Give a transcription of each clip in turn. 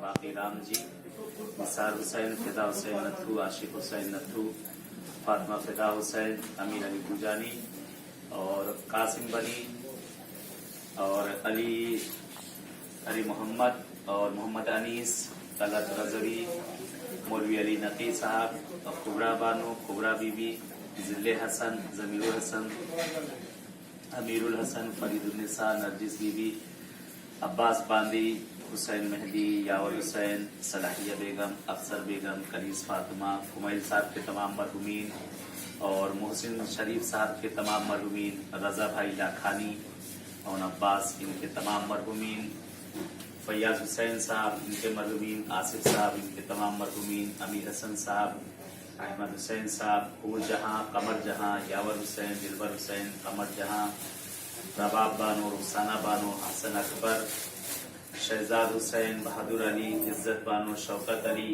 باقی رام جی، نثار حسین، فدا حسین نتھو، عاشق حسین نتھو، فاطمہ فدا حسین، امیر علی گوجانی اور قاسم بنی اور علی محمد اور محمد انیس، طلعت رضوی، مولوی علی نقی صاحب اور کبرا بانو، کبرا بی بی، ذل حسن، ضمیر الحسن، امیر الحسن، فرید النساء، نرجس بی بی، عباس باندی، حسین مہدی، یاور حسین، صلاحیہ بیگم، افسر بیگم، کنیز فاطمہ، کمیل صاحب کے تمام مرحومین اور محسن شریف صاحب کے تمام مرحومین، رضا بھائی لاکھانی اور عباس ان کے تمام مرحومین، فیاض حسین صاحب ان کے مرحومین، آصف صاحب ان کے تمام مرحومین، امیر حسن صاحب، احمد حسین صاحب، پھول جہاں، قمر جہاں، یاور حسین، دلبر حسین، قمر جہاں، رباب بانو، رخسانہ بانو، حسن اکبر، شہزاد حسین، بہادر علی، عزت بانو، شوکت علی،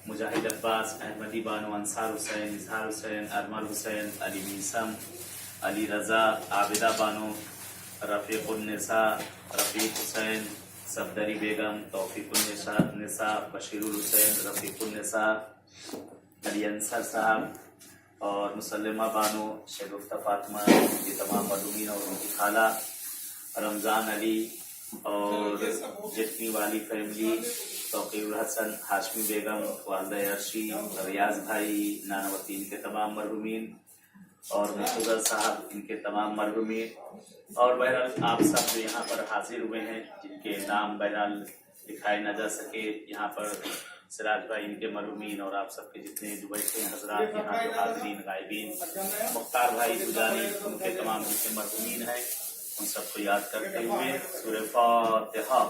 مجاہد عباس، احمدی بانو، انصار حسین، اظہار حسین، ارمل حسین، علی میسم، علی رضا، عابدہ بانو، رفیق النساء، رفیق حسین، صفدری بیگم، توفیق النساء، بشیر الحسین، رفیق النساء، علی انصر صاحب اور مسلمہ بانو، شگفتہ فاطمہ، ان کی تمام مرحومین اور ان کی خالہ، رمضان علی اور جتنی والی فیملی، توقیر الحسن، ہاشمی بیگم، والدہ عرشی، ریاض بھائی، نانوتی ان کے تمام مرحومین اور مسعود صاحب ان کے تمام مرحومین اور بہرحال آپ سب جو یہاں پر حاضر ہوئے ہیں جن کے نام بہرحال دکھائے نہ جا سکے، یہاں پر سراج بھائی ان کے مرحومین اور آپ سب کے جتنے جو بیٹھے ہیں حضرات یہاں جو حاضرین غائبین، مختار بھائی گوجانی ان کے تمام جتنے مرحومین ہیں ان سب کو یاد کرتے ہوئے سورہ فاتحہ۔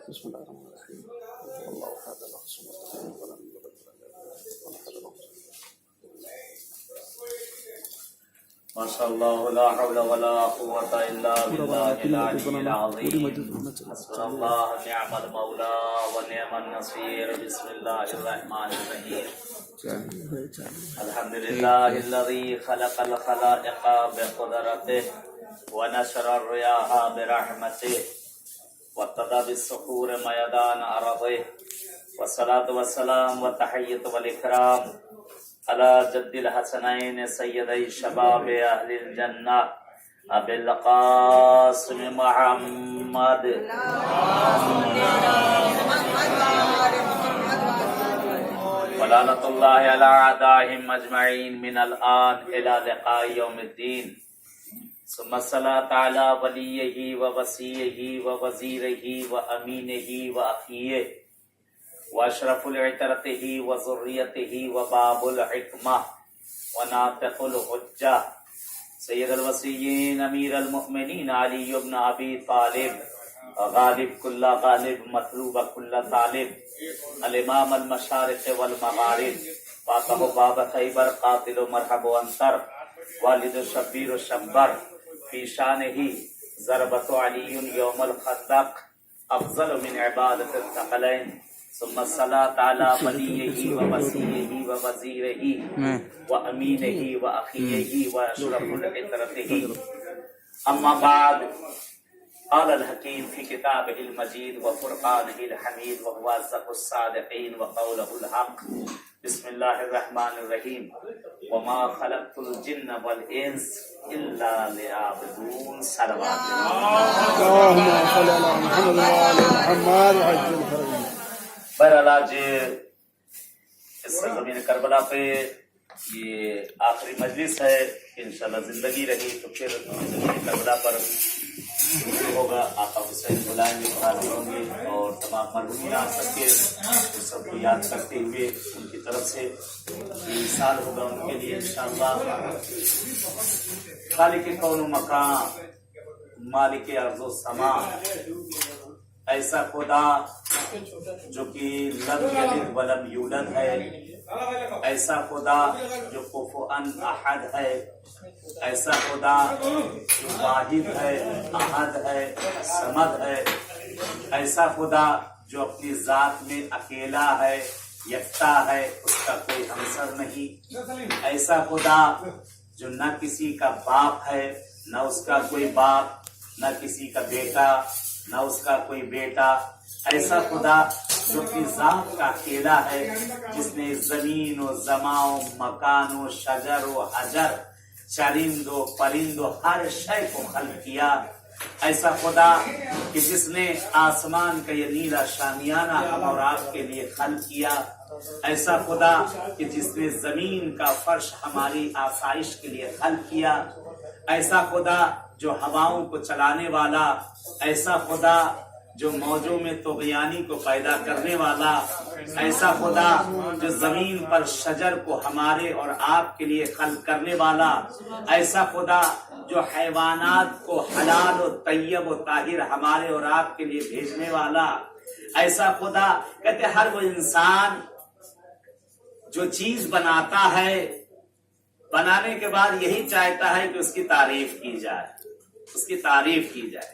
بسم الله الرحمن الرحيم. الله احد الله الصمد ولم يلد ولم يولد ولم يكن ما شاء الله لا حول ولا قوة إلا بالله العلي العظيم. حسبنا الله نعم المولى ونعم النصير. بسم الله الرحمن الرحيم. الحمد لله الذي خلق الخلائق بقدرته ونشر الرياح برحمته وابتدى بالصخور ميدان أرضه والصلاة والسلام والتحية والإكرام على جد الحسنين سيدي شباب أهل الجنة أبي القاسم محمد ولعنة الله على أعدائهم أجمعين من الآن إلى لقاء يوم الدين. ثم الصلاة على وليه ووصيه ووزيره وأمينه وأخيه واشرف العترته وذريته وباب الحكمة وناطق الحجة سيد الوصيين امير المؤمنين علي بن ابي طالب غالب كل غالب مطلوب كل طالب الامام المشارق والمغارب فاتح باب خيبر قاتل مرحب وانصر والد الشبير الشبر في شانه ضربة علي يوم الخندق افضل من عبادة الثقلين. ثم الصلاة على وليه ووصيه ووزيره وأمينه وأخيه وأشرف العترته. أما بعد، قال الحكيم في كتابه المجيد وفرقانه الحميد وهو أصدق الصادقين وقوله الحق. بسم الله الرحمن الرحيم. وما خلقت الجن والإنس إلا ليعبدون. صلوات اللهم صل على محمد وعلى محمد وعجل فرجنا. بہرحال آج اس سرزمین کربلا پہ یہ آخری مجلس ہے، انشاءاللہ زندگی رہی تو پھر زندگی کربلا پر ہوگا. آقا حسین بلائیں گے، حاضر ہوں گے اور تمام مرحومین آ سب کے سب کو یاد کرتے ہوئے ان کی طرف سے یہ سال ہوگا ان کے لیے انشاءاللہ. خالق کون و مکان، مالک ارض و سما، ایسا خدا جو کہ لم یلد ولم یولد ہے، ایسا خدا جو कुफुअन अहद है, ऐसा खुदा जो वाहिद है, अहद है, समद है, ऐसा खुदा जो अपनी जात में अकेला है, यकता है, उसका कोई हमसर नहीं। ऐसा खुदा जो न किसी का बाप है, न उसका कोई बाप, न किसी का बेटा, न उसका कोई बेटा। ऐसा खुदा जो अपनी जात का अकेला है, जिसने जमीन व जमाओ मकानो शजर व हजर चरिंदो परिंदो हर शय को खल्क किया। ऐसा खुदा कि जिसने आसमान का ये नीला शामियाना हम और आपके लिए खल्क किया। ऐसा खुदा कि जिसने जमीन का फर्श हमारी आसाइश के लिए खल्क किया। ऐसा खुदा जो हवाओं को चलाने वाला। ऐसा खुदा जो मौजों में तुग़यानी को पैदा करने वाला। ऐसा खुदा जो जमीन पर शजर को हमारे और आपके लिए खल्क करने वाला। ऐसा खुदा जो हैवानात को हलाल और तैयब और ताहिर हमारे और आपके लिए भेजने वाला। ऐसा खुदा कहते हर वो इंसान जो चीज बनाता है, बनाने के बाद यही चाहता है कि उसकी तारीफ की जाए, उसकी तारीफ की जाए।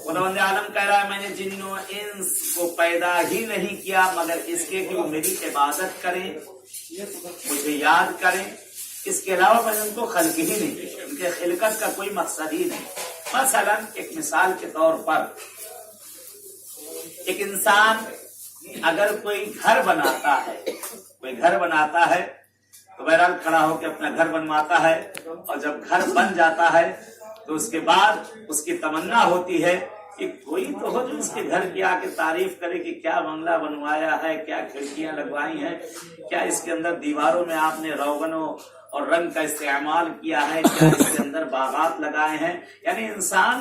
खुदावंद आलम कह रहा है मैंने जिन्नो इंस को पैदा ही नहीं किया मगर इसके कि वो मेरी इबादत करें, मुझे याद करें। इसके अलावा मैंने उनको खल्क ही नहीं किया, उनके खिलकत का कोई मकसद ही नहीं। मसलन एक मिसाल के तौर पर एक इंसान अगर कोई घर बनाता है, कोई घर बनाता है तो बहरहाल खड़ा होकर अपना घर बनवाता है, और जब घर बन जाता है तो उसके बाद उसकी तमन्ना होती है कि कोई तो हो जो इसके घर की आके तारीफ करे कि क्या बंगला बनवाया है, क्या खिड़कियां लगवाई हैं, क्या इसके अंदर दीवारों में आपने रोगनों और रंग का इस्तेमाल किया है, क्या इसके अंदर बागात लगाए हैं। यानी इंसान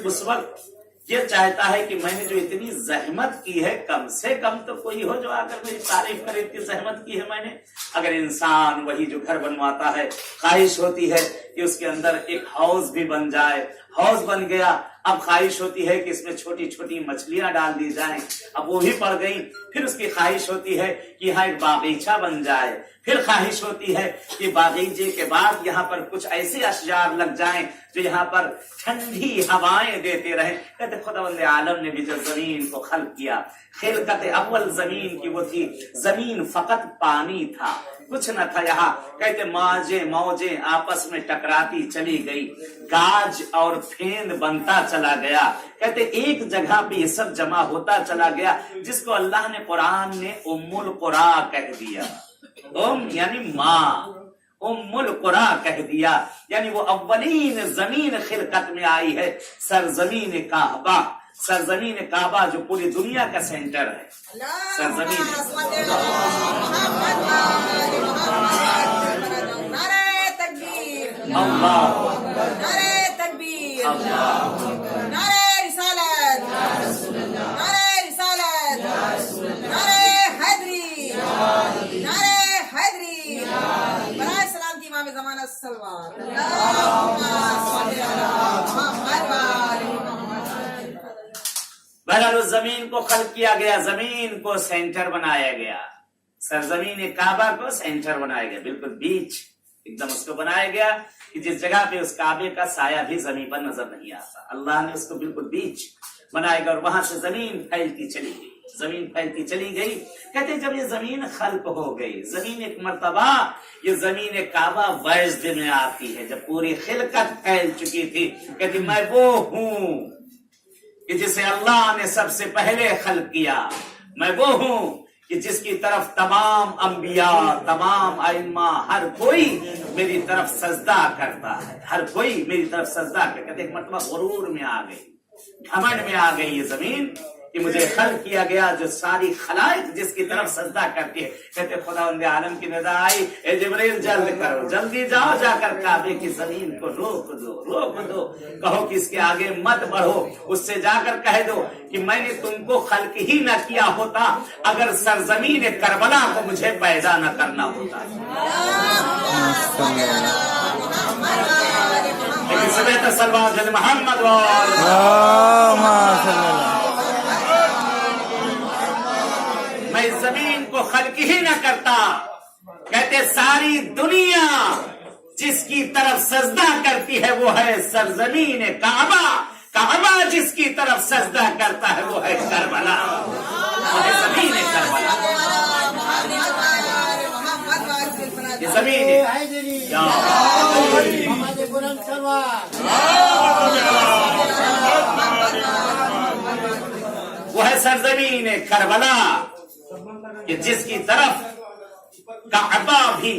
उस वक्त ये चाहता है कि मैंने जो इतनी जहमत की है कम से कम तो कोई हो जो आकर मेरी तारीफ करे, इतनी जहमत की है मैंने। अगर इंसान वही जो घर बनवाता है ख्वाहिश होती है कि उसके अंदर एक हाउस भी बन जाए, हाउस बन गया, अब ख्वाहिश होती है कि इसमें छोटी छोटी मछलियां डाल दी जाएं, अब वो भी पड़ गई। फिर उसकी ख्वाहिश होती है कि यहाँ एक बागीचा बन जाए, फिर ख्वाहिश होती है कि बागीचे के बाद यहाँ पर कुछ ऐसे अशजार लग जाएं जो यहाँ पर ठंडी हवाएं देते रहे। कहते खुदावंद आलम ने भी जब जमीन को खल्क किया, खिलकत अव्वल जमीन की वो थी, जमीन फकत पानी था, कुछ न था यहाँ। कहते मौजें आपस में टकराती चली गई, गाज और फेंद बनता चला गया। कहते एक जगह पे ये सब जमा होता चला गया, जिसको अल्लाह ने कुरान ने उम्मुल कुरा कह दिया। उम यानी माँ, उम्मुल कुरा कह दिया, यानी वो अव्वलीन जमीन खिलकत में आई है, सरजमीन काबा। सरजमीन काबा जो पूरी दुनिया का सेंटर है, सरजमीन। नारे तकबीर, अल्लाह, नारे तकबीर, अल्लाह, नारे रिसालत, नारे रिसालत, नारे हैदरी, नारे हैदरी, बराए सलाम की इमाम ज़माना सल्लल्लाहु अलैहि वसल्लम। बहरहाल उस जमीन को खल्क किया गया, जमीन को सेंटर बनाया गया, सरजमीन काबा को सेंटर बनाया गया, बिल्कुल बीच एकदम उसको बनाया गया कि जिस जगह पे उस काबे का साया भी जमीन पर नजर नहीं आता, अल्लाह ने उसको बिल्कुल बीच बनाएगा। और वहां से जमीन फैलती चली गई, जमीन फैलती चली गई। कहते जब ये जमीन खल्क हो गई, जमीन एक मर्तबा ये जमीन काबा वजद में आती है, जब पूरी खिलकत फैल चुकी थी। कहती मैं वो हूँ कि जिसे अल्लाह ने सबसे पहले खल्क किया, मैं वो हूँ कि जिसकी तरफ तमाम अंबिया, तमाम आइम्मा, हर कोई मेरी तरफ सजदा करता है, हर कोई मेरी तरफ सजदा करता है। एक मर्तबा गुरूर में आ गई, घमंड में आ गई ये जमीन कि मुझे खल्क किया गया जो सारी खलाइक जिसकी तरफ सजदा करती है। कहते खुदावंद आलम की निदा आई, ए जिब्रील जल्द करो, जल्दी जाओ, जाकर काबे की जमीन को रोक दो, रोक दो, कहो कि इसके आगे मत बढ़ो। उससे जाकर कह दो कि मैंने तुमको खल्क ही न किया होता अगर सरजमीन करबला को मुझे पैदा न करना होता। मोहम्मद मैं जमीन को खल्क ही न करता کہتے ساری دنیا جس کی طرف سجدہ کرتی ہے وہ ہے سرزمین کعبہ، کعبہ جس کی طرف سجدہ کرتا ہے وہ ہے کربلا، وہ ہے زمین کربلا، یہ زمین وہ ہے سرزمین کربلا کہ جس کی طرف کعبہ بھی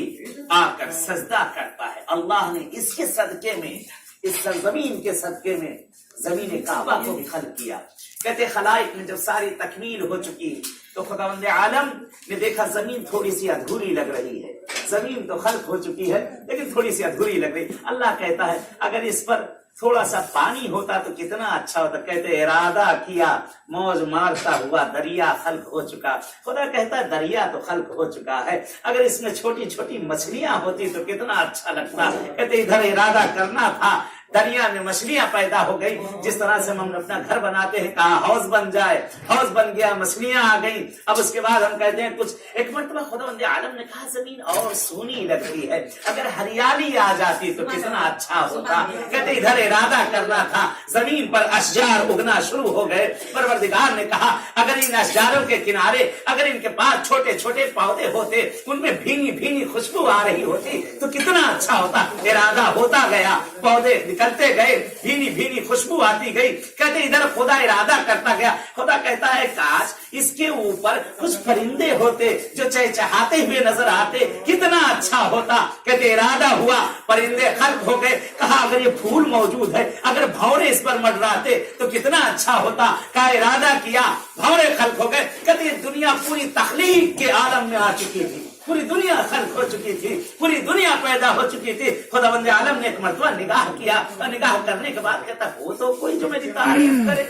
آ کر سجدہ کرتا ہے۔ اللہ نے اس کے صدقے میں، اس سرزمین کے صدقے میں زمین کعبہ کو بھی خلق کیا۔ کہتے خلائق میں جب ساری تکمیل ہو چکی تو خداوند عالم نے دیکھا زمین تھوڑی سی ادھوری لگ رہی ہے، زمین تو خلق ہو چکی ہے لیکن تھوڑی سی ادھوری لگ رہی۔ اللہ کہتا ہے اگر اس پر تھوڑا سا پانی ہوتا تو کتنا اچھا ہوتا۔ کہتے ارادہ کیا موج مارتا ہوا دریا خلق ہو چکا۔ خدا کہتا ہے دریا تو خلق ہو چکا ہے، اگر اس میں چھوٹی چھوٹی مچھلیاں ہوتی تو کتنا اچھا لگتا۔ کہتے ادھر ارادہ کرنا تھا، دریا میں مچھلیاں پیدا ہو گئی، جس طرح سے ہم اپنا گھر بناتے ہیں کہا ہاؤس بن جائے، ہاؤس بن گیا، مچھلیاں آ گئیں۔ اب اس کے بعد ہم کہتے ہیں کچھ ایک مرتبہ خداوند عالم نے کہا زمین اور سونی لگ رہی ہے، اگر ہریالی آ جاتی تو کتنا اچھا ہوتا۔ کہتے ادھر ارادہ کرنا تھا، زمین پر اشجار اگنا شروع ہو گئے۔ پروردگار نے کہا اگر ان اشجاروں کے کنارے اگر ان کے پاس چھوٹے چھوٹے پودے ہوتے، ان میں بھینی بھینی خوشبو آ رہی ہوتی تو کتنا اچھا ہوتا۔ ارادہ ہوتا گیا، پودے نکلتے گئے، بھینی بھینی خوشبو آتی گئی۔ کہتے ادھر خدا ارادہ کرتا گیا، خدا کہتا ہے کاش اس کے اوپر کچھ پرندے ہوتے جو چہچہاتے ہوئے نظر آتے، کتنا اچھا ہوتا۔ کہتے ارادہ ہوا، پرندے خلق ہو گئے۔ کہا اگر یہ پھول موجود ہے، اگر بھورے اس پر منڈراتے تو کتنا اچھا ہوتا۔ کہا ارادہ کیا، بھورے خلق ہو گئے۔ کہتے یہ دنیا پوری تخلیق کے عالم میں آ چکی تھی، پوری دنیا خلق ہو چکی تھی، پوری دنیا پیدا ہو چکی تھی۔ خداوند عالم نے ایک مرتبہ نگاہ کیا اور نگاہ کرنے کے بعد کہتا ہو تو کوئی جو میری تعریف کرے،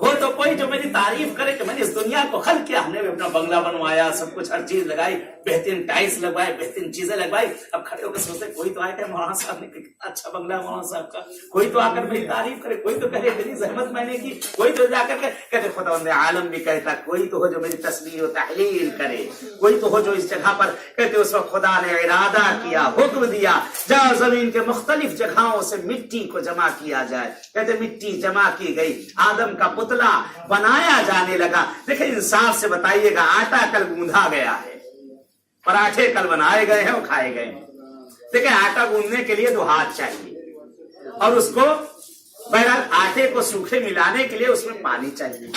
ہو تو کوئی جو میری تعریف کرے کہ میں نے اس دنیا کو خلق کیا۔ ہم نے بھی اپنا بنگلہ بنوایا، سب کچھ ہر چیز لگائی، بہترین ٹائلس لگوائے، بہترین چیزیں لگوائی۔ اب کھڑے ہو کے سوچتے کوئی تو آئے کہ مولانا صاحب نے کتنا اچھا بنگلہ مولانا صاحب کا، کوئی تو آ کر میری تعریف کرے، کوئی تو کہے میری زحمت میں نے کی، کوئی تو جا کر کہتے خداوند عالم بھی کہتا کوئی تو ہو جو میری تسبیح و تحلیل کرے، کوئی تو ہو جو اس جگہ پر۔ کہتے اس وقت خدا نے ارادہ کیا، حکم دیا جاؤ زمین کے مختلف جگہوں سے مٹی کو جمع کیا جائے۔ کہتے مٹی جمع کی گئی، آدم کا پتلا بنایا جانے لگا۔ دیکھیں انصاف سے بتائیے گا، آٹا کل گوندھا گیا ہے، پراٹھے کل بنائے گئے ہیں اور کھائے گئے ہیں۔ دیکھیں آٹا گوندھنے کے لیے 2 ہاتھ چاہیے، اور اس کو بہرحال آٹے کو سوکھے ملانے کے لیے اس میں پانی چاہیے۔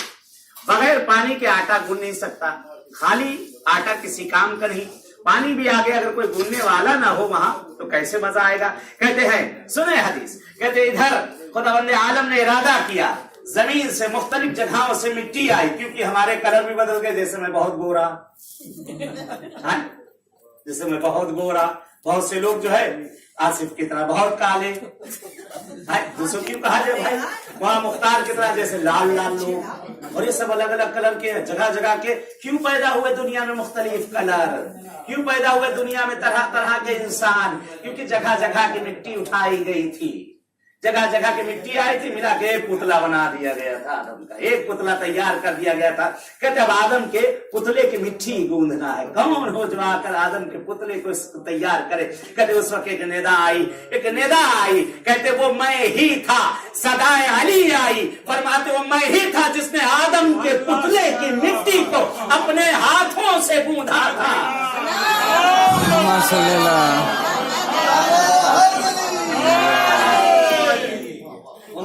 بغیر پانی کے آٹا گوندھ نہیں سکتا، خالی آٹا کسی کام کا نہیں، پانی بھی آگے اگر کوئی گوندنے والا نہ ہو وہاں تو کیسے مزہ آئے گا۔ کہتے ہیں سنیں حدیث، کہتے ادھر خداوند عالم نے ارادہ کیا، زمین سے مختلف جگہوں سے مٹی آئی، کیونکہ ہمارے کلر بھی بدل گئے، جیسے میں بہت گورا، جیسے میں بہت گورا، بہت سے لوگ جو ہے آصف کی طرح بہت کالے، دوسروں کیوں کہا جائے بھائی، وہاں مختار کی طرح جیسے لال لال لوگ، اور یہ سب الگ الگ کلر کے جگہ جگہ کے کیوں پیدا ہوئے دنیا میں مختلف کلر، کیوں پیدا ہوئے دنیا میں طرح طرح کے انسان، کیونکہ جگہ جگہ کی مٹی اٹھائی گئی تھی، جگہ جگہ کی مٹی آئی تھی، ملا کے ایک پتلا بنا دیا گیا تھا، آدم کا ایک پتلا تیار کر دیا گیا تھا۔ کہتے اب آدم کے پتلے کی مٹی گوندھنا ہے، کون ہو جو آ کر آدم کے پتلے کو تیار کرے۔ کہتے اس وقت ایک ندا آئی، کہتے وہ میں ہی تھا، صدائے علی آئی، فرماتے وہ میں ہی تھا جس نے آدم کے پتلے کی مٹی کو اپنے ہاتھوں سے گوندھا تھا۔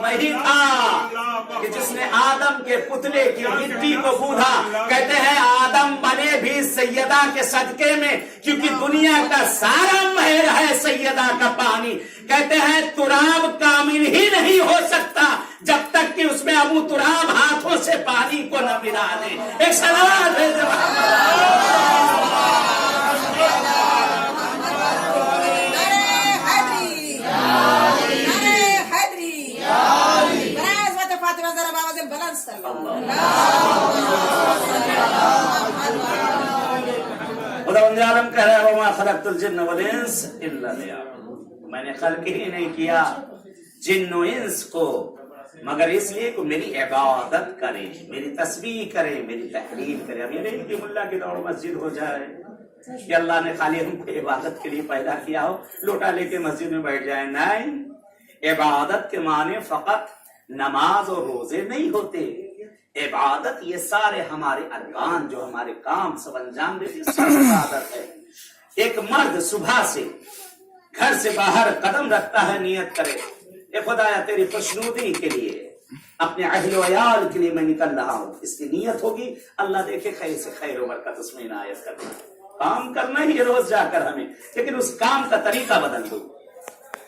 وہی تھا کہ جس نے آدم کے پتلے کی مٹی کو گوندھا۔ کہتے ہیں آدم بنے بھی سیدہ کے صدقے میں، کیونکہ دنیا کا سارا مہر ہے سیدہ کا پانی۔ کہتے ہیں تراب کامل ہی نہیں ہو سکتا جب تک کہ اس میں ابو تراب ہاتھوں سے پانی کو نہ ملا دے۔ ایک سلام ہے خداوند عالم کہہ رہا ہے وما خلقت الجن والانس الا لیعبدون، میں نے خلق ہی نہیں کیا جن و انس کو مگر اس لیے کہ میری عبادت کرے، میری تسبیح کرے، میری تحلیل کرے۔ اب یہ نہیں کہ ملا کی دوڑ مسجد ہو جائے، कि अल्लाह ने खाली हमको इबादत के लिए पैदा किया हो, लोटा लेके मस्जिद में बैठ जाए। नहीं, इबादत के माने फकत नमाज और रोजे नहीं होते। इबादत ये सारे हमारे अरकान जो हमारे काम सब अंजाम देते सब इबादत है। एक मर्द सुबह से घर से बाहर कदम रखता है, नियत करे ए खुदाया तेरी खुशनुदी के लिए, अपने अहलो अयाल के लिए मैं निकल रहा हूँ, इसकी नियत होगी। अल्लाह देखे खैर से खैर बरकत उसमें इनायत करना। काम करना ही रोज जाकर हमें, लेकिन उस काम का तरीका बदल दो।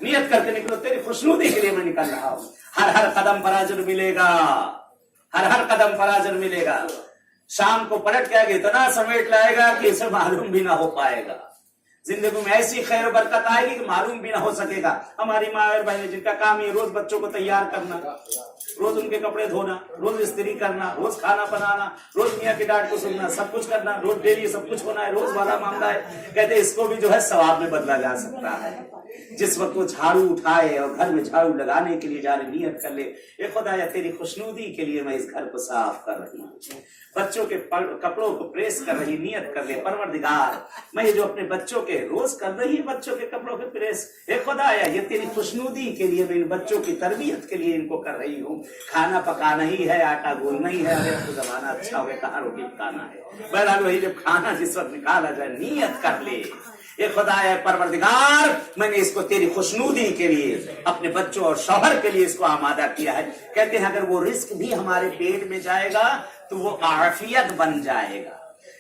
नियत करके निकलो तेरी खुशनुदी के लिए मैं निकल रहा हूँ। हर हर कदम पर अजर मिलेगा, हर हर कदम पर अजर मिलेगा। शाम को पलट के आगे इतना समेट लाएगा कि इसे मालूम भी ना हो पाएगा। जिंदगी में ऐसी खैर बरकत आएगी कि मालूम भी ना हो सकेगा। हमारी माँ और बहनें जिनका काम है रोज बच्चों को तैयार करना, रोज उनके कपड़े धोना, रोज इस्त्री करना, रोज खाना बनाना, रोज मियाँ की डांट को सुनना, सब कुछ करना, रोज डेली सब कुछ होना है, रोज वाला मामला है। कहते इसको भी जो है सवाब में बदला जा सकता है। जिस वक्त वो झाड़ू उठाए और घर में झाड़ू लगाने के लिए जा रहे, नियत कर ले ए खुदाया तेरी खुशनुदी के लिए मैं इस घर को साफ कर रही हूँ। बच्चों के कपड़ों को प्रेस कर रही, नियत कर ले परवरदिगार मैं ये जो अपने बच्चों के रोज कर रही है बच्चों के कपड़ों के प्रेस, ए खुदाया ये तेरी खुशनुदी के लिए मैं इन बच्चों की तरबियत के लिए इनको कर रही हूँ। खाना पकाना ही है, आटा गूंदना ही है, अरे तो जमाना अच्छा हो गया कहाँ रोटी पकाना है। बहरहाल वही जब खाना जिस वक्त निकाला जाए नियत कर ले ये खुदाया परवरदिगार मैंने इसको तेरी खुशनुदी के लिए अपने बच्चों और शौहर के लिए इसको आमादा किया है। कहते हैं अगर वो रिस्क भी हमारे पेट में जाएगा तो वो आफियत बन जाएगा।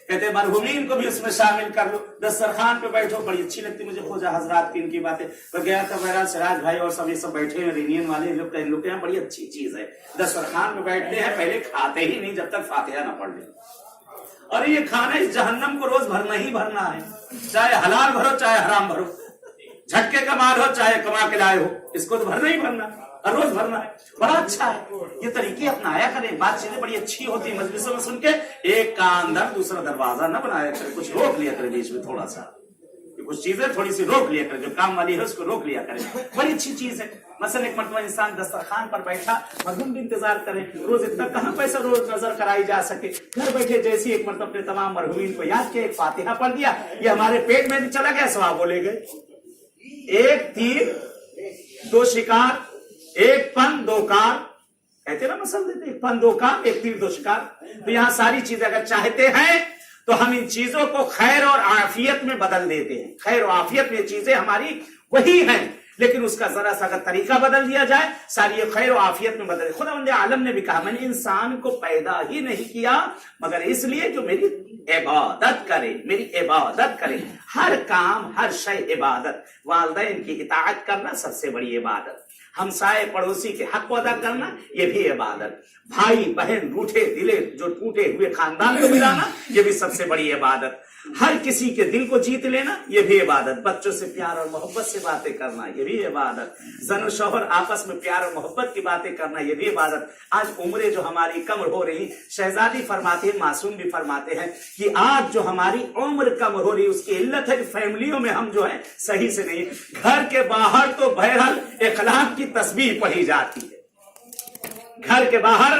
कहते हैं मरहुमीन को भी उसमें शामिल कर लो। दस्तरखान पे बैठो, बड़ी अच्छी लगती मुझे खोजा हजरात की इनकी बातें। तो गया था बहरहाल सिराज भाई और सब ये सब बैठे हैं रीनियन वाले लोग के यहाँ बड़ी अच्छी चीज है। दस्तरखान पे बैठते हैं, पहले खाते ही नहीं जब तक फातिहा ना पढ़ ले। और ये खाना इस जहन्नम को रोज भरना ही भरना है, चाहे हलाल भरो चाहे हराम भरो, झटके का माल हो चाहे कमा के लाए हो, इसको तो भरना ही भरना, हर रोज भरना है। बड़ा अच्छा है, ये तरीके अपनाया करें। बातचीतें बड़ी अच्छी होती है मजलिसों में सुन के, एक कान अंदर दूसरा दरवाजा न बनाया करे, कुछ रोक लिया करे बीच में थोड़ा सा, कुछ चीजें थोड़ी सी रोक लिया करे, जो काम वाली है उसको रोक लिया करे, बड़ी अच्छी चीज है। मसलन एक मरतबा इंसान दस्तरखान पर बैठा, मजलूम भी इंतजार करे, रोज इतना कहाँ पैसा रोज नजर कराई जा सके। घर बैठे जैसे एक मरतबा अपने तमाम मरहूमीन को याद किया, एक फातिहा पढ़ दिया, ये हमारे पेट में चला गया, सवाब बोले गए। एक तीर दो शिकार, एक पन दो कार, कहते ना मसल देते, एक पन दो कार, एक तीर दो शिकार। तो यहाँ सारी चीजें अगर चाहते हैं तो हम इन चीजों को खैर और आफियत में बदल देते हैं। खैर और आफियत में चीजें हमारी वही हैं, लेकिन उसका जरा सा अगर तरीका बदल दिया जाए सारी ये खैर और आफियत में बदले। खुदावंद आलम ने भी कहा मैंने इंसान को पैदा ही नहीं किया मगर इसलिए जो मेरी इबादत करे, मेरी इबादत करे। हर काम हर शय इबादत। वालिदैन की इताअत करना सबसे बड़ी इबादत, हमसाए पड़ोसी के हक को अदा करना ये भी इबादत, भाई बहन रूठे दिले जो टूटे हुए खानदान को मिलाना ये भी सबसे बड़ी इबादत, हर किसी के दिल को जीत लेना ये भी इबादत, बच्चों से प्यार और मोहब्बत से बातें करना ये भी इबादत, जन और शौहर आपस में प्यार और मोहब्बत की बातें करना ये भी इबादत। आज उम्रें जो हमारी कम हो रही, शहजादी फरमाते हैं, मासूम भी फरमाते हैं कि आज जो हमारी उम्र कम हो रही उसकी इल्लत है कि फैमिलियों में हम जो है सही से नहीं। घर के बाहर तो बहरहाल इखलाक की तस्बीह पढ़ी जाती है, घर के बाहर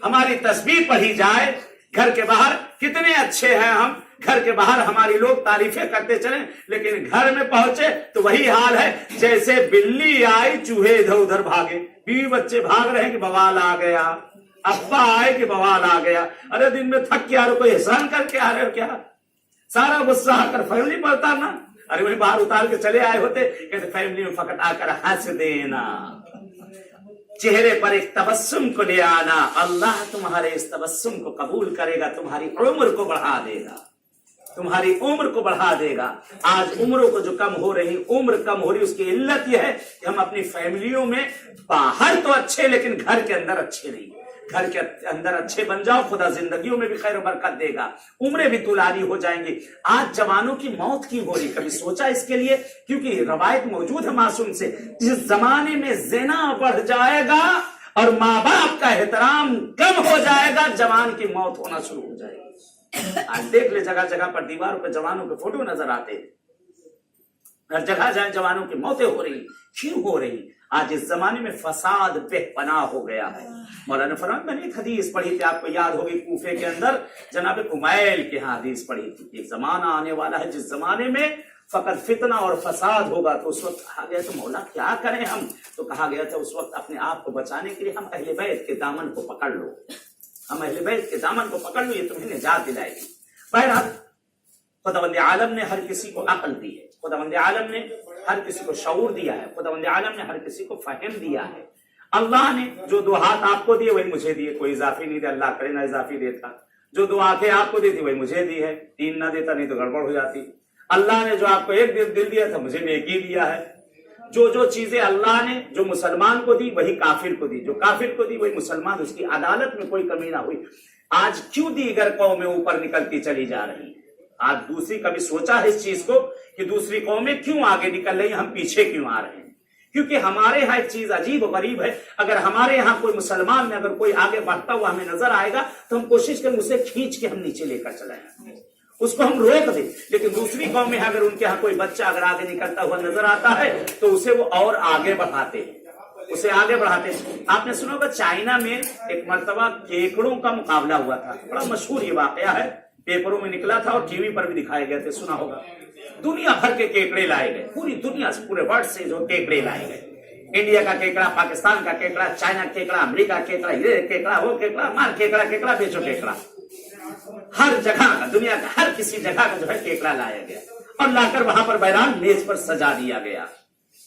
हमारी तस्बीह पढ़ी जाए, घर के बाहर कितने अच्छे हैं हम, घर के बाहर हमारी लोग तारीफें करते चले, लेकिन घर में पहुंचे तो वही हाल है जैसे बिल्ली आई चूहे इधर उधर भागे, बीवी बच्चे भाग रहे हैं कि बवाल आ गया, अब्बा आए कि बवाल आ गया। अरे दिन में थक के आ रहे हो, कोई एहसान करके आ रहे हो क्या? सारा गुस्सा आकर फैमिली पर उतारना। अरे वही बाहर उतार के चले आए होते, कहते फैमिली में फकत आकर हंस देना, चेहरे पर एक तबस्सुम को ले आना, अल्लाह तुम्हारे इस तबस्सुम को कबूल करेगा, तुम्हारी उम्र को बढ़ा देगा, तुम्हारी उम्र को बढ़ा देगा। आज उम्रों को जो कम हो रही, उम्र कम हो रही, उसकी इल्लत यह है कि हम अपनी फैमिलियों में बाहर तो अच्छे लेकिन घर के अंदर अच्छे नहीं। घर के अंदर अच्छे बन जाओ, खुदा जिंदगियों में भी खैर बरकत देगा, उम्रें भी तुलानी हो जाएंगी। आज जवानों की मौत क्यों हो रही, कभी सोचा इसके लिए? क्योंकि रवायत मौजूद है मासूम से, जिस जमाने में ज़िना बढ़ जाएगा और माँ बाप का एहतराम कम हो जाएगा, जवान की मौत होना शुरू हो जाएगी। आज देख ले जगह जगह पर दीवारों पर जवानों के फोटो नजर आते हैं, हर जगह जहाँ जवानों की मौतें हो रही, क्यों हो रही? आज इस जमाने में फसाद बेपनाह हो गया है। मौलाना फरमाया, मैंने एक हदीस पढ़ी थी, आपको याद होगी, कूफे के अंदर जनाब कुमैल के यहाँ हदीस पढ़ी थी। एक जमाना आने वाला है जिस जमाने में फकत फितना और फसाद होगा। तो उस वक्त कहा गया तो मौला क्या करें हम? तो कहा गया था उस वक्त अपने आप को बचाने के लिए हम अहले बैत के दामन को पकड़ लो, हम अहले बैत के दामन को पकड़ लो, ये तुम्हें निजात दिलाएगी। बहरहाल खुदावंद आलम ने हर किसी को अक्ल दी है, खुदावंद आलम ने हर किसी को शऊर दिया है, खुदावंद आलम ने हर किसी को फहम दिया है। अल्लाह ने जो 2 हाथ आपको दिए वही मुझे दिए, कोई इजाफी नहीं दिया, अल्लाह करे ना इजाफी देता। जो 2 आंखें आपको दी थी वही मुझे दी है, 3 ना देता नहीं तो गड़बड़ हो जाती। अल्लाह ने जो आपको एक दिल दिया था मुझे भी एक ही दिया है। जो चीजें अल्लाह ने जो मुसलमान को दी वही काफिर को दी, जो काफिर को दी वही मुसलमान, उसकी अदालत में कोई कमी ना हुई। आज क्यों दीगर कौमें ऊपर निकलती चली जा रही है? आज दूसरी, कभी सोचा है इस चीज को कि दूसरी कौमें क्यों आगे निकल रही, हम पीछे क्यों आ रहे हैं? क्योंकि हमारे यहाँ एक चीज अजीब गरीब है, अगर हमारे यहाँ कोई मुसलमान में अगर कोई आगे बढ़ता हुआ हमें नजर आएगा तो हम कोशिश करें उसे खींच के हम नीचे लेकर चले जाएं, उसको हम रोक दें। लेकिन दूसरी कौम में अगर उनके यहाँ कोई बच्चा अगर आगे निकलता हुआ नजर आता है तो उसे वो और आगे बढ़ाते हैं, उसे आगे बढ़ाते हैं। आपने सुना होगा चाइना में एक मर्तबा केकड़ों का मुकाबला हुआ था, बड़ा मशहूर ये वाकया है, पेपरों में निकला था और टीवी पर भी दिखाए गए थे, सुना होगा। दुनिया भर के केकड़े लाए गए, पूरी दुनिया से, पूरे वर्ल्ड से जो केकड़े लाए गए, इंडिया का केकड़ा, पाकिस्तान का केकड़ा, चाइना केकड़ा, अमेरिका केकड़ा, ये केकड़ा, वो केकड़ा, मार केकड़ा, केकड़ा बेचो केकड़ा, हर जगह का, दुनिया का हर किसी जगह का जो है केकड़ा लाया गया और लाकर वहां पर बहरहाल मेज पर सजा दिया गया।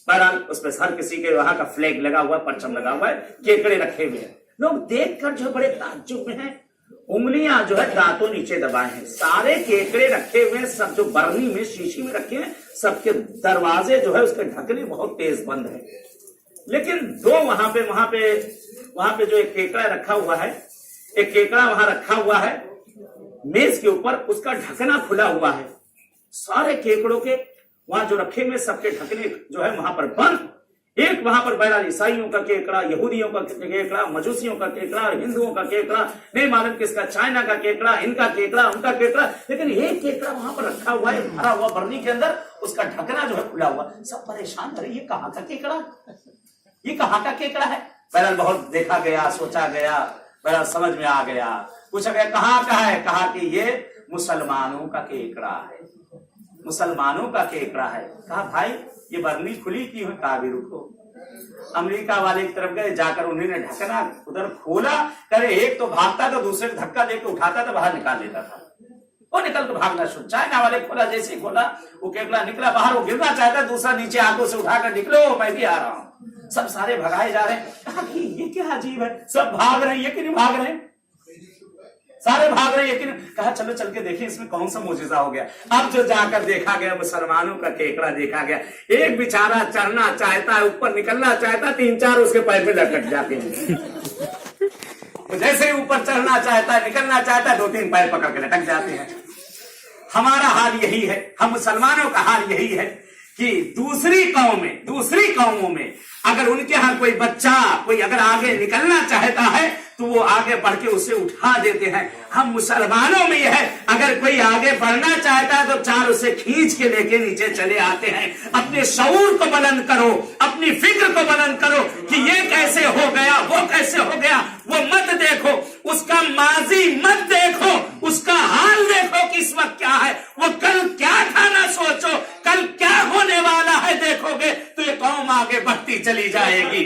बहरहाल उस पर हर किसी के वहां का फ्लैग लगा हुआ, परचम लगा हुआ है, केकड़े रखे हुए हैं। लोग देखकर जो बड़े ताज्जुब में हैं, उंगलियां जो है दांतों नीचे दबाए हैं, सारे केकड़े रखे हुए हैं, सब जो बरनी में शीशी में रखे हैं, सबके दरवाजे जो है उसके ढकने बहुत तेज बंद है। लेकिन 2 वहां पे जो एक केकड़ा रखा हुआ है, एक केकड़ा वहां रखा हुआ है मेज के ऊपर, उसका ढकना खुला हुआ है। सारे केकड़ों के वहां जो रखे हुए सबके ढकने जो है वहां पर बंद। एक वहां पर बहरहाल ईसाइयों का केकड़ा, यहूदियों का केकड़ा, मजूसियों का केकड़ा, हिंदुओं का केकड़ा, नहीं मालूम किसका, चाइना का केकड़ा, इनका केकड़ा, उनका केकड़ा, लेकिन एक केकड़ा वहां पर रखा हुआ है भरा हुआ बरनी के अंदर, उसका ढकना जो है खुला हुआ। सब परेशान रहे, ये कहाँ का केकड़ा, ये कहाँ का केकड़ा है? बहरहाल बहुत देखा गया, सोचा गया, बहरहाल समझ में आ गया, पूछा गया कहाँ का है? कहा कि ये मुसलमानों का केकड़ा है, मुसलमानों का केकड़ा है। कहा भाई ये बरनी खुली की है? कहा भी रुको। अमेरिका वाले की तरफ गए, जाकर उन्होंने ढकना उधर खोला, करे एक तो भागता था, दूसरे को धक्का देकर उठाता था, बाहर निकाल लेता था, वो निकल तो भागना शुरू। चाइना वाले खोला, जैसे ही खोला वो केकड़ा निकला बाहर, वो गिरना चाहता, दूसरा नीचे आंखों से उठाकर निकलो मैं भी आ रहा हूँ। सब सारे भगाए जा रहे हैं। कहा कि ये क्या अजीब है, सब भाग रहे हैं, ये क्यों नहीं भाग रहे हैं? सारे भाग रहे हैं, कहा चलो चल के देखें इसमें कौन सा मोजिजा हो गया। अब जो जाकर देखा गया मुसलमानों का केकड़ा देखा गया। एक बेचारा चढ़ना चाहता है, ऊपर निकलना चाहता, 3-4 उसके पैर पे लटक जाते हैं। जैसे ही ऊपर चढ़ना चाहता है, निकलना चाहता है, 2-3 पैर पकड़ के लटक जाते हैं। हमारा हाल यही है, हम मुसलमानों का हाल यही है कि दूसरी कौमों में अगर उनके यहाँ कोई बच्चा कोई अगर आगे निकलना चाहता है तो वो आगे बढ़ के उसे उठा देते हैं। हम मुसलमानों में यह है, अगर कोई आगे बढ़ना चाहता है तो 4 उसे खींच के लेके नीचे चले आते हैं। अपने शऊर को बुलंद करो, अपनी फिक्र को बुलंद करो कि ये कैसे हो गया, वो कैसे हो गया। वो मत देखो, उसका माजी मत देखो, उसका हाल देखो कि इस वक्त क्या है, वो कल क्या था ना सोचो, कल क्या होने वाला है देखोगे तो ये कौम आगे बढ़ती चली जाएगी।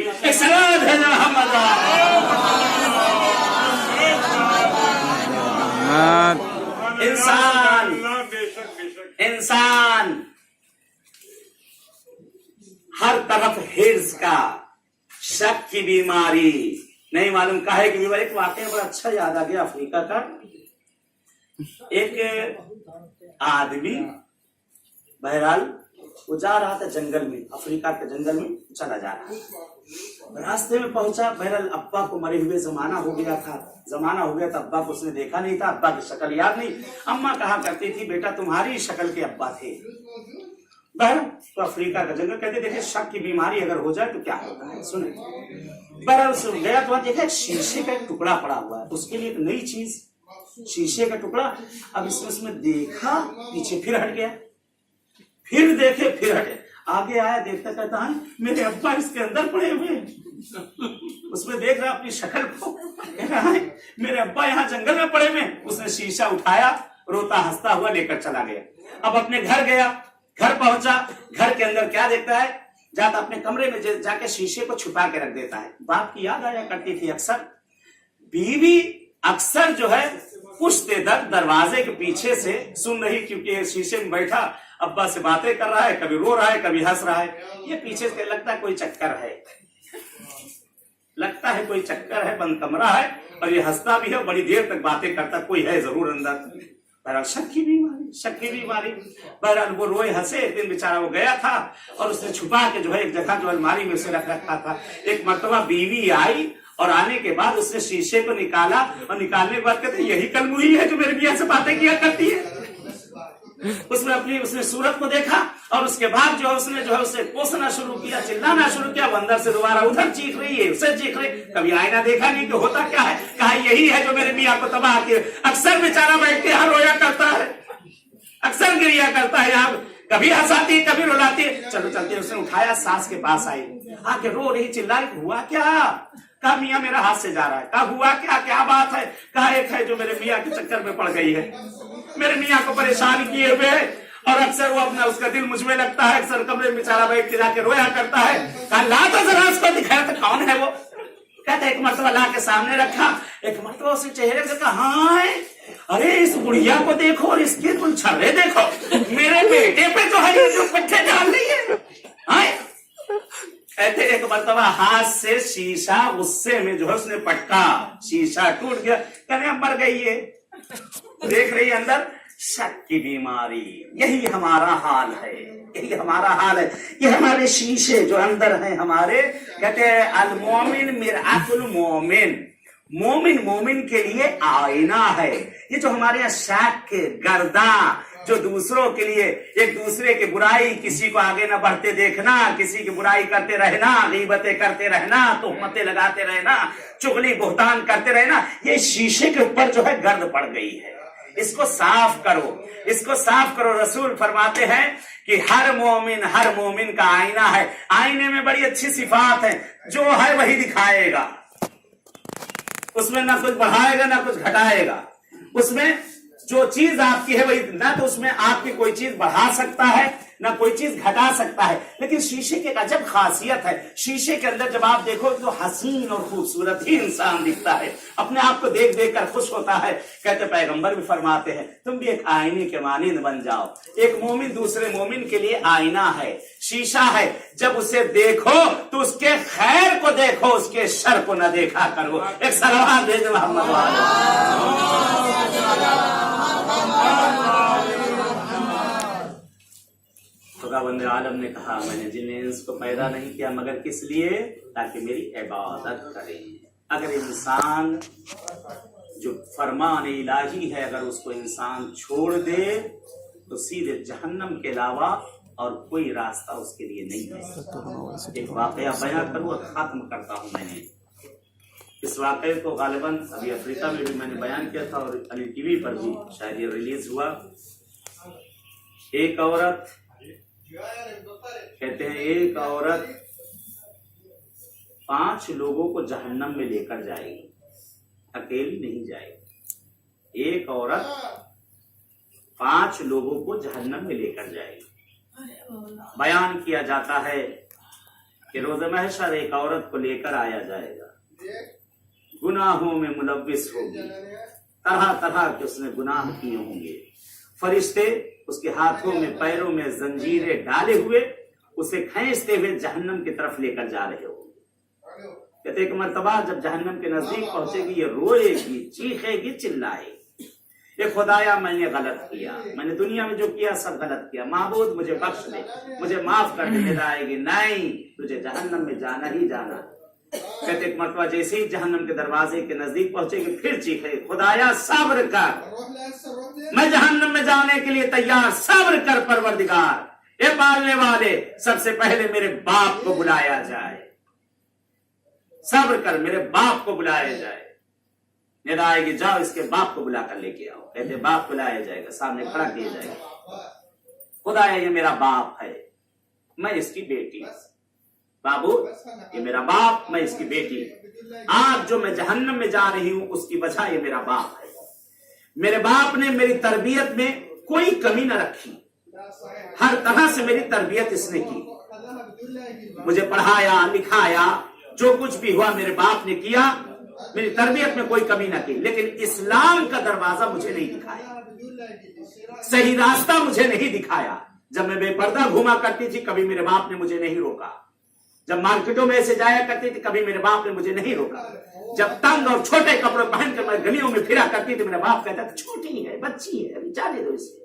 इंसान हर तरफ हिर्स का, शक की बीमारी, नहीं मालूम काहे की बीमारी। एक वाकया बड़ा अच्छा याद आ गया अफ्रीका का। एक आदमी बहरहाल वो जा रहा था जंगल में, अफ्रीका के जंगल में चला जा रहा था। रास्ते में पहुंचा, बहरहाल अब्बा को मरे हुए जमाना हो गया था, अब्बा को उसने देखा नहीं था, अब्बा की शक्ल याद नहीं। अम्मा कहा करती थी बेटा तुम्हारी शक्ल के अब्बा थे। बहरहाल तो अफ्रीका का जंगल, कहते देखे शक की बीमारी अगर हो जाए तो क्या होता है, सुने। बहरहाल सुन गया तो देखा शीशे का एक टुकड़ा पड़ा हुआ है, उसके लिए एक नई चीज, शीशे का टुकड़ा। अब इसमें देखा, पीछे फिर हट गया, फिर देखे फिर हटे। आगे आया, देखता कहता है मेरे अब्बा इसके अंदर पड़े हुए हैं। उसमें देख रहा अपनी शक्ल को, कह रहा है मेरे अब्बा यहाँ जंगल में पड़े हुए हैं। उसने शीशा उठाया, रोता हंसता हुआ लेकर चला गया। अब अपने घर गया, घर पहुंचा, घर के अंदर क्या देखता है, जाता अपने कमरे में जाके शीशे को छुपा के रख देता है। बाप की याद आया करती थी अक्सर। बीवी अक्सर जो है पुश्ते दर दरवाजे के पीछे से सुन रही, क्योंकि शीशे में बैठा अब्बा से बातें कर रहा है, कभी रो रहा है, कभी हंस रहा है। ये पीछे से लगता है कोई चक्कर है, लगता है कोई चक्कर है, बंद कमरा है, और ये हंसता भी है, बड़ी देर तक बातें करता, कोई है जरूर अंदर। बहरहाल शक की बीमारी। बहरहाल वो रोए हंसे। एक दिन बेचारा वो गया था और उसने छुपा के जो है एक जगह जो अलमारी में उसे रख रखा था। एक मर्तबा बीवी आई और आने के बाद उसने शीशे को निकाला, और निकालने के बाद कहते यही कलमुही है जो मेरे मियां से बातें किया करती है। उसने सूरत को देखा, और उसके बाद जो है उसे कोसना शुरू किया, चिल्लाना शुरू किया। वो अंदर से दोबारा उधर चीख रही है, उसे चीख रही। कभी आईना देखा नहीं कि होता क्या है, कहा यही है जो मेरे मियां को तबाह किया। अक्सर बेचारा बैठ के यहाँ रोया करता है, अक्सर गिरिया करता है, यहाँ कभी हंसाती है, कभी रुलाती है। चलो चलती है। उसने उठाया, सास के पास आई, आके रो रही, चिल्लाई, हुआ क्या? कहा मियां मेरा हाथ से जा रहा है। कहा हुआ क्या, क्या बात है? कहा एक है जो मेरे मियां के चक्कर में पड़ गई है, मेरे मियां को परेशान किए हुए, और अक्सर वो अपना उसका दिल मुझ में लगता है, अक्सर कमरे में बेचारा बैठ के जाके रोया करता है। कहा ला तो जरा उसको दिखाया तो कौन है वो? कहते एक मरतबा ला के सामने रखा, एक मरतबा उसके चेहरे पे कहा हाँ अरे इस बुढ़िया को देखो और इसके कुल छर्रे देखो, मेरे बेटे पे जो है ये जो पट्टे डाल रही है। कहते एक मरतबा हाथ से शीशा गुस्से में जो है उसने पटका, शीशा टूट गया। कहने मर गई है। देख रही अंदर शक की बीमारी। यही हमारा हाल है, यही हमारा हाल है। ये हमारे शीशे जो अंदर हैं हमारे, कहते हैं अल मोमिन मिरअतुल मोमिन, मोमिन के लिए आईना है। ये जो हमारे यहाँ शक के गर्दा, जो दूसरों के लिए एक दूसरे की बुराई, किसी को आगे न बढ़ते देखना, किसी की बुराई करते रहना, गीबतें करते रहना, तोहमतें लगाते रहना, चुगली बोहतान करते रहना, ये शीशे के ऊपर जो है गर्द पड़ गई है। इसको साफ करो, इसको साफ करो। रसूल फरमाते हैं कि हर मोमिन का आईना है। आईने में बड़ी अच्छी सिफात है, जो है वही दिखाएगा, उसमें ना कुछ बढ़ाएगा ना कुछ घटाएगा। उसमें जो चीज आपकी है वही, ना तो उसमें आपकी कोई चीज बढ़ा सकता है ना कोई चीज घटा सकता है। लेकिन शीशे की अजब खासियत है, शीशे के अंदर जब आप देखो तो हसीन और खूबसूरत ही इंसान दिखता है, अपने आप को देख देख कर खुश होता है। कहते पैगंबर भी फरमाते हैं तुम भी एक आईने के मानिंद बन जाओ। एक मोमिन दूसरे मोमिन के लिए आईना है, शीशा है। जब उसे देखो तो उसके खैर को देखो, उसके शर को न देखा करो। एक सलावत भेजो मोहम्मद वाले। खुदावंद आलम ने कहा मैंने जिन्हें इंस को पैदा नहीं किया मगर किस लिए, ताकि मेरी इबादत करें। अगर इंसान जो फरमान इलाही है अगर उसको इंसान छोड़ दे तो सीधे जहन्नम के अलावा और कोई रास्ता उसके लिए नहीं है। एक वाकया बयान करूं और खत्म करता हूं। मैंने इस वाकये को गालिबन अभी अफ्रीका में भी मैंने बयान किया था और अली टीवी पर भी शायद ये रिलीज हुआ। एक औरत, कहते हैं एक औरत 5 लोगों को जहन्नम में लेकर जाएगी, अकेली नहीं जाएगी। एक औरत 5 लोगों को जहन्नम में लेकर जाएगी। बयान किया जाता है कि रोज़ महशर एक औरत को लेकर आया जाएगा, गुनाहों में मुलव्विस होगी, तरह तरह के उसने गुनाह किए होंगे। फरिश्ते उसके हाथों में पैरों में जंजीरें डाले हुए उसे खींचते हुए जहन्नम की तरफ लेकर जा रहे होंगे। कहते एक मर्तबा जब जहन्नम के नजदीक पहुंचेगी ये रोएगी, चीखेगी, चिल्लाएगी, ये खुदाया मैंने गलत किया, मैंने दुनिया में जो किया सब गलत किया, माबूद मुझे बख्श दे, मुझे माफ कर दे। आएगी नहीं, तुझे जहन्नम में जाना ही जाना। कहते एक मर्तबा जैसे ही जहन्नम के दरवाजे के नजदीक पहुंचेगी फिर चीखे, खुदाया सब्र कर, मैं जहन्नम में जाने के लिए तैयार, सब्र कर परवरदिगार। ये पालने वाले सबसे पहले मेरे बाप को बुलाया जाए, सब्र कर मेरे बाप को बुलाया जाए। निदा आएगी जाओ इसके बाप को बुला कर लेके आओ। कहते बाप बुलाया जाएगा, सामने खड़ा किया जाएगा, खुदाया ये मेरा बाप है, मैं इसकी बेटी, बाबू ये मेरा बाप, मैं इसकी बेटी। आज जो मैं जहन्नम में जा रही हूं उसकी वजह ये मेरा बाप है। मेरे बाप ने मेरी तरबियत में कोई कमी न रखी, हर तरह से मेरी तरबियत इसने की, मुझे पढ़ाया लिखाया, जो कुछ भी हुआ मेरे बाप ने किया, मेरी तरबियत में कोई कमी न की। लेकिन इस्लाम का दरवाजा मुझे नहीं दिखाया, सही रास्ता मुझे नहीं दिखाया। जब मैं बेपर्दा घूमा करती थी कभी मेरे बाप ने मुझे नहीं रोका, जब मार्केटों में ऐसे जाया करती थी कभी मेरे बाप ने मुझे नहीं रोका, जब तंग और छोटे कपड़े पहनकर मैं गलियों में फिरा करती थी मेरा बाप कहता था छोटी है, बच्ची है, अभी जाने दो इसे।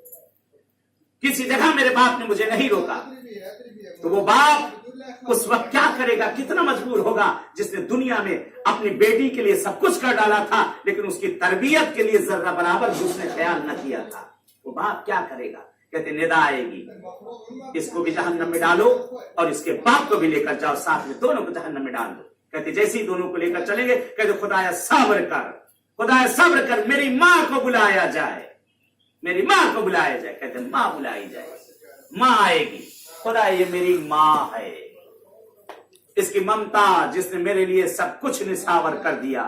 किसी जगह मेरे बाप ने मुझे नहीं रोका। तो वो बाप उस वक्त क्या करेगा, कितना मजबूर होगा, जिसने दुनिया में अपनी बेटी के लिए सब कुछ कर डाला था लेकिन उसकी तरबियत के लिए जर्रा बराबर भी उसने ख्याल न किया था। वो बाप क्या करेगा? कहते निदा आएगी, इसको भी जहन्नम में डालो और इसके बाप को भी लेकर जाओ, साथ में दोनों को जहन्नम में डाल दो। कहते जैसे ही दोनों को लेकर चलेंगे कहते खुदाया सब्र कर, खुदाया सब्र कर, मेरी माँ को बुलाया जाए, मेरी माँ को बुलाया जाए। कहते माँ बुलाई जाए, माँ आएगी, खुदा ये मेरी माँ है, इसकी ममता जिसने मेरे लिए सब कुछ निछावर कर दिया,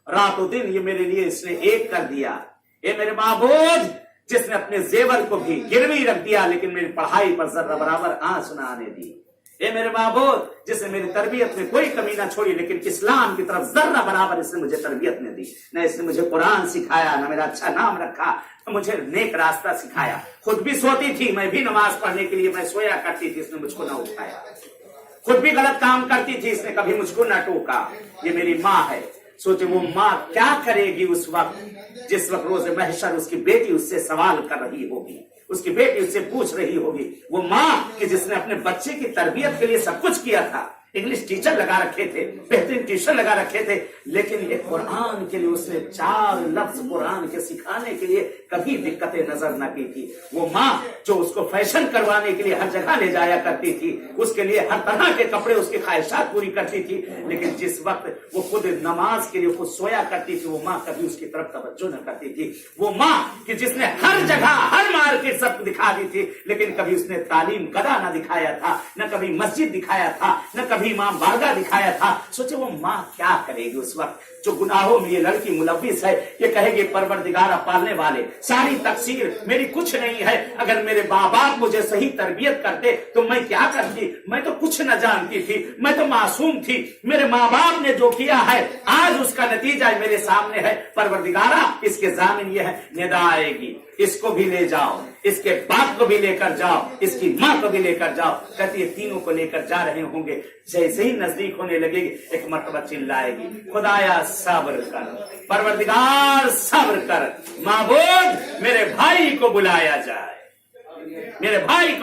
रातों दिन ये मेरे लिए इसने एक कर दिया। ये मेरे माबूद जिसने अपने जेवर को भी गिरवी रख दिया लेकिन मेरी पढ़ाई पर जर्रा बराबर आंसू न आने दी। ये मेरे माबूद जिसने मेरी तरबियत में कोई कमी ना छोड़ी लेकिन इस्लाम की तरफ जर्रा बराबर इसने मुझे तरबियत ने दी। न इसने मुझे कुरान सिखाया, न मेरा अच्छा नाम रखा, न मुझे नेक रास्ता सिखाया। खुद भी सोती थी, मैं भी नमाज पढ़ने के लिए मैं सोया करती थी, इसने मुझको ना उठाया। खुद भी गलत काम करती थी, इसने कभी मुझको ना टोका। ये मेरी माँ है। सोचे वो माँ क्या करेगी उस वक्त जिस वक्त रोज महशर उसकी बेटी उससे सवाल कर रही होगी, उसकी बेटी उससे पूछ रही होगी। वो माँ कि जिसने अपने बच्चे की तरबियत के लिए सब कुछ किया था, इंग्लिश टीचर लगा रखे थे, बेहतरीन टीचर लगा रखे थे, लेकिन ये कुरान के लिए उसने 4 लफ्ज कुरान के सिखाने के लिए कभी दिक्कतें नजर न की थी। वो माँ जो उसको फैशन करवाने के लिए हर जगह ले जाया करती थी, उसके लिए हर तरह के कपड़े उसकी ख्वाहिशात पूरी करती थी, लेकिन जिस वक्त वो खुद नमाज के लिए खुद सोया करती थी वो माँ कभी उसकी तरफ तवज्जो न करती थी। वो माँ कि जिसने हर जगह हर मार्केट सब दिखा दी थी लेकिन कभी उसने तालीम कदा न दिखाया था, न कभी मस्जिद दिखाया था, न कभी इमाम बारगाह दिखाया था। सोचे वो माँ क्या करेगी उस वक्त जो गुनाहों में ये लड़की मुलव्विस है। ये कहेगी परवरदिगारा पालने वाले सारी तकसीर मेरी कुछ नहीं है, अगर मेरे माँ बाप मुझे सही तरबियत करते तो मैं क्या करती, मैं तो कुछ न जानती थी, मैं तो मासूम थी। मेरे माँ बाप ने जो किया है आज उसका नतीजा मेरे सामने है। परवरदिगारा इसके जामिन ये है, निदा आएगी, इसको भी ले जाओ, इसके बाप को भी लेकर जाओ, इसकी माँ को भी लेकर जाओ। कहती है तीनों को लेकर जा रहे होंगे, जैसे ही नजदीक होने लगेगी एक मर्तबा चिल्लाएगी खुदाया सब्र कर, परवरदिगार सब्र कर, माबूद मेरे भाई को बुलाया जाए, मेरे भाई